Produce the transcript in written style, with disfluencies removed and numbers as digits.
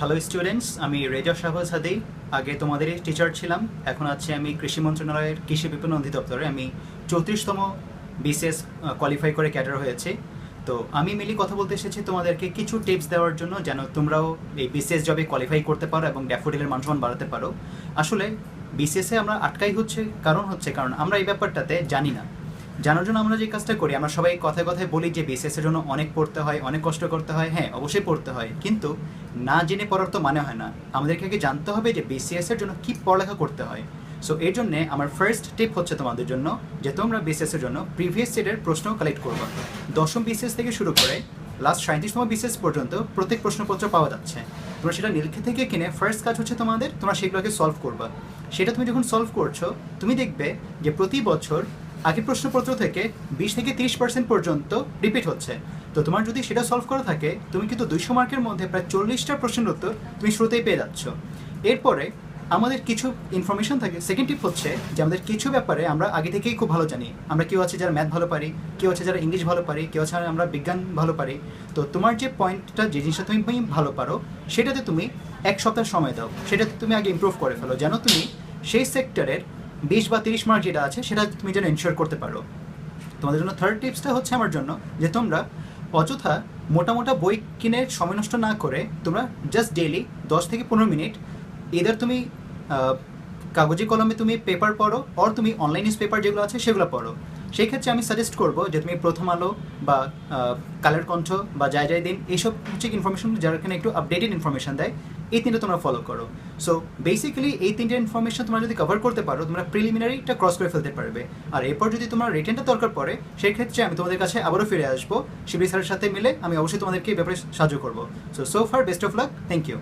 Hello students, আমি রেজা শাহবাজ হাদি। আগে তোমাদেরই টিচার ছিলাম, এখন আছি আমি কৃষি মন্ত্রণালয়ের কৃষি বিপণন অধিদপ্তরে। আমি 34তম বিসিএস কোয়ালিফাই করে ক্যাডার হয়েছে। তো আমি মিলি কথা বলতে এসেছি তোমাদেরকে কিছু টিপস দেওয়ার জন্য, যেন তোমরাও এই বিসিএস জবে কোয়ালিফাই করতে পারো এবং ড্যাফোডিলের মানসম্মান বাড়াতে পারো। আসলে বিসিএসে আমরা আটকাই কারণ আমরা এই ব্যাপারটাতে জানি না। জানার জন্য আমরা যে কাজটা করি, আমরা সবাই কথায় কথায় বলি যে বিসিএসের জন্য অনেক পড়তে হয়, অনেক কষ্ট করতে হয়। হ্যাঁ, অবশ্যই পড়তে হয়, কিন্তু না জেনে পড়ার তো মানে হয় না। আমাদেরকে আগে জানতে হবে যে বিসিএসের জন্য কী পড়ালেখা করতে হয়। সো এর জন্যে আমার ফার্স্ট টিপ হচ্ছে তোমাদের জন্য যে তোমরা বিসিএসের জন্য প্রিভিয়াস সেটের প্রশ্ন কালেক্ট করবা। দশম বিসিএস থেকে শুরু করে লাস্ট 37তম বিসিএস পর্যন্ত প্রত্যেক প্রশ্নপত্র পাওয়া যাচ্ছে। তোমরা সেটা নীলক্ষে থেকে কিনে ফার্স্ট কাজ হচ্ছে তোমরা সেগুলোকে সলভ করবা। সেটা তুমি যখন সলভ করছো, তুমি দেখবে যে প্রতি বছর আগের প্রশ্নপত্র থেকে 20 থেকে 30% পর্যন্ত রিপিট হচ্ছে। তো তোমার যদি সেটা সলভ করা থাকে, তুমি কিন্তু 200 মার্কের মধ্যে প্রায় 40টা প্রশ্নের উত্তর তুমি শুরুতেই পেয়ে যাচ্ছ। এরপরে আমাদের কিছু ইনফরমেশন থাকে। সেকেন্ড টিপ হচ্ছে যে আমাদের কিছু ব্যাপারে আমরা আগে থেকেই খুব ভালো জানি। আমরা কেউ আছে যারা ম্যাথ ভালো পারি, কেউ আছে যারা ইংলিশ ভালো পারি, কেউ আছে আমরা বিজ্ঞান ভালো পারি। তো তোমার যে পয়েন্টটা, যে জিনিসটা তুমি ভালো পারো, সেটাতে তুমি 1 সপ্তাহ সময় দাও, সেটাতে তুমি আগে ইমপ্রুভ করে ফেলো, যেন তুমি সেই সেক্টরের 20 বা 30 মার্ক যেটা আছে সেটা তুমি যেন এনশিওর করতে পারো। তোমাদের জন্য থার্ড টিপসটা হচ্ছে আমার জন্য যে তোমরা অযথা মোটা বই কিনে সময় নষ্ট না করে তোমরা জাস্ট ডেইলি 10 থেকে 15 মিনিট এদের তুমি কাগজে কলমে তুমি পেপার পড়ো, আর তুমি অনলাইন নিউজ পেপার যেগুলো আছে সেগুলো পড়ো। সেই ক্ষেত্রে আমি সাজেস্ট করবো যে তুমি প্রথম আলো বা কালের কণ্ঠ বা যায় দিন, এইসব হচ্ছে ইনফরমেশন যারা এখানে একটু আপডেটেড ইনফরমেশন দেয়, এই তিনটা তোমরা ফলো করো। সো বেসিক্যালি এই তিনটে ইনফরমেশন তোমরা যদি কভার করতে পারো, তোমরা প্রিলিমিনারিটা ক্রস করে ফেলতে পারবে। আর এরপর যদি তোমার রিটেনটা দরকার পড়ে, সেই ক্ষেত্রে আমি তোমাদের কাছে আবারও ফিরে আসবো। শিবির স্যারের সাথে মিলে আমি অবশ্যই তোমাদেরকে এই ব্যাপারে সাহায্য করবো। So far best of luck, thank you.